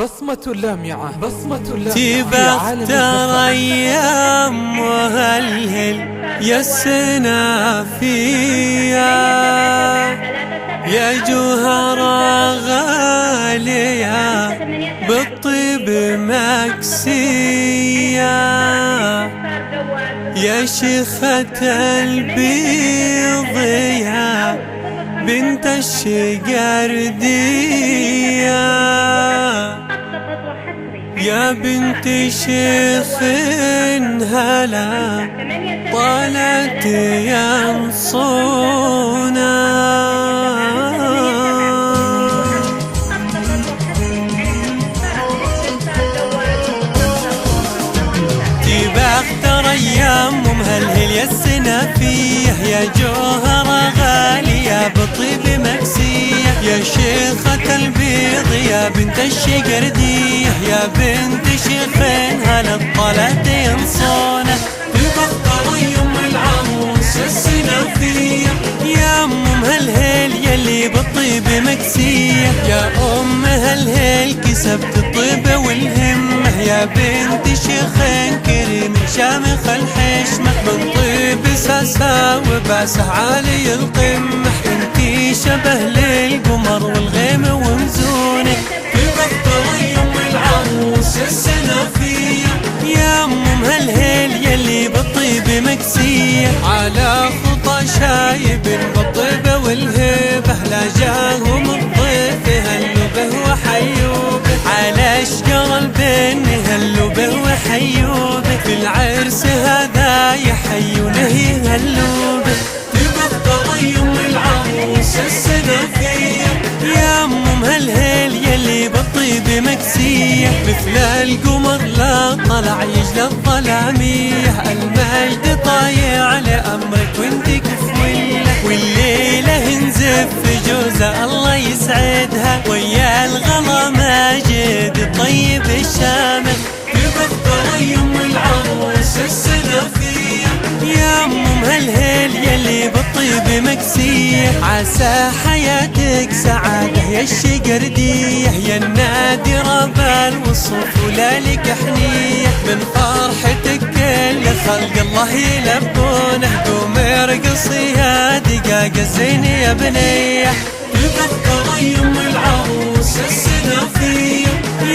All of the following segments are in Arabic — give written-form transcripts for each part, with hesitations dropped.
بصمة لامعة، بصمة لامعة تبختر أيام وهلهل يسنا فيا يا جوهرة غالية بالطيب مكسية يا شيخة البيض يا بنت الشقردية يا بنت شيخ هلا طالت ينصونا تبختر أيام ومهلهل يسنا فيه يا جوهرة غالية بطيب مكسية يا شيخة البيض يا بنت الشقردية يا بنت شيخين هلا طلعت ينصونة تبختر يم العروس يسنا فيه يا أم مهلهل يلي بالطيب مكسية يا أم هلهل كسبت الطيب والهمة يا بنت شيخين كريم شامخ الحشمة من طيب ساسا وباسه عالي القمة انتي شبه للقمر والغيم ومزونة تبختر يم العروس السنة فيا يا أم مهلهل يلي بالطيب مكسية على خطى شايب بالطيب والهبة لا جاهم الضيف هلوا به وحيوبه على اشجار البن هلوا به وحيوبه في العرس هذا يحيونه يهلوا به تبختر يم العروس السنة فيا يا أم مهلهل يلي بالطيب مكسية مثل القمر لا طلع يجلى الظلامية المجد طايع لأمرك وانتي كفوله والليلة نزف جوزة الله يسعدها ويا الغلا ماجد الطيب الشامخ تبختر يم العروس السنة فيا يا أم مهلهل يلي بالطيب مكسية عسى حياتك سعادة يا الشقردية يا النادرة بالوصف ولا لك حنية من فرحتك كل خلق الله يلبونه قوم ارقصي يا دقاق الزين يا بنية تبختر يم العروس السنة فيا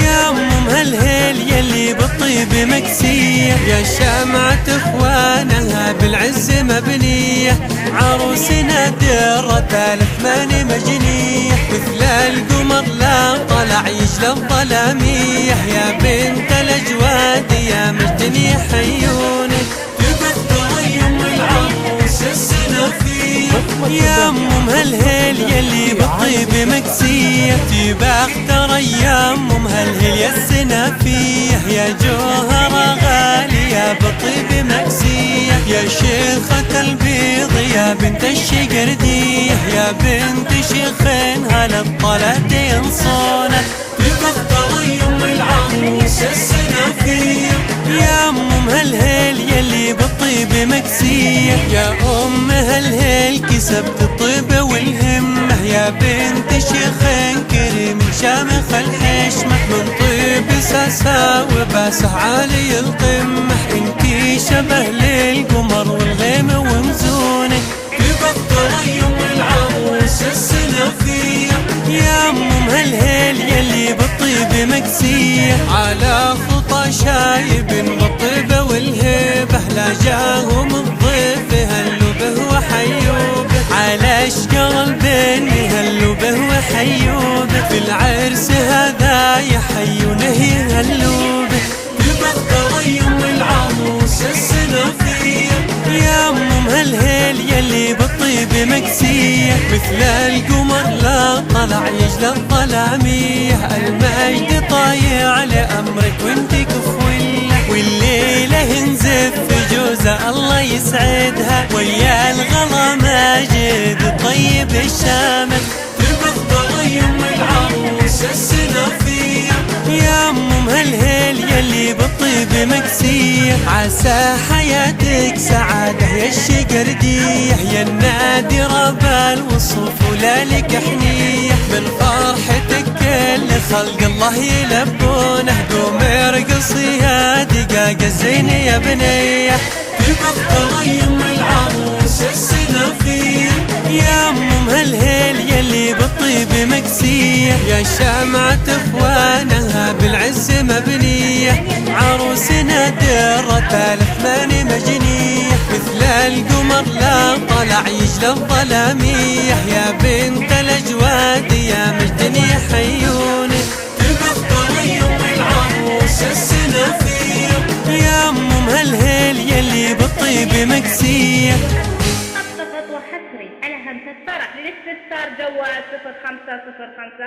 يا أم مهلهل يلي بالطيب مكسية يا شمعة اخوانها بالعز مبنية عروسنا درة الثمان مجنية مثل القمر لا طلع يجلى الظلامية يا بنت الأجواد يا مجدني حيونك تبختر يم العروس السنة فيا يا أم مهلهل يلي بالطيب مكسية تبختر أيام مهلهل يسنا فيه يا جوهرة غالية بالطيب مكسية يا شيخة البيض يا بنت الشقردية يا بنت شيخين هلا طلعت ينصونة تبختر يم العروس السنة فيا يا أم مهلهل يلي بالطيب مكسية يا أم هلهل كسبت الطيب والهمة يا بنت شيخين كريم شامخ الحشمة من طيب ساسا وباسه عالي القمة انتي شبه للقمر والغيم ومزونة تبختر يم العروس السنة فيا يا أم مهلهل يلي بالطيب مكسية على خطى شايب بالطيب والهبة لا جاهم الضيف هلوا به وحيوبه على اشجار البن هلوا به وحيوبه في العرس هذا يحيونه يهلوا به تبختر يم العروس السنة فيا يا أم مهلهل يلي بالطيب مكسية مثل القمر لا طلع يجلى الظلامية المجد طايع لأمرك وانتي كفوله والليلة نزف جوزة الله يسعدها ويا الغلا ماجد الطيب الشامخ تبختر يم العروس السنة فيا يا أم مهلهل يلي بالطيب بالطيب مكسية. عسى حياتك سعادة يا الشقردية، يا النادرة بالوصوف ولا لك حنية. من فرحتك كل خلق الله يلبونه، قومي ارقصي يا دقاق الزين يا بنية. تبقى يم العروس السنافية، يا ام هالهيل يلي بالطيب مكسية. يا شمعة اخوانها بالعز مبنية، عروسنا درة الثماني مجنية. مثل القمر لا طلع يجلى الظلامية، يا بنت الاجواد يا مجدني حيوني. تبقى يم العروس السنافية، يا ام هالهيل يلي بالطيب مكسية. خطفت وحصري على همسة فرح للاستفسار جوال 0505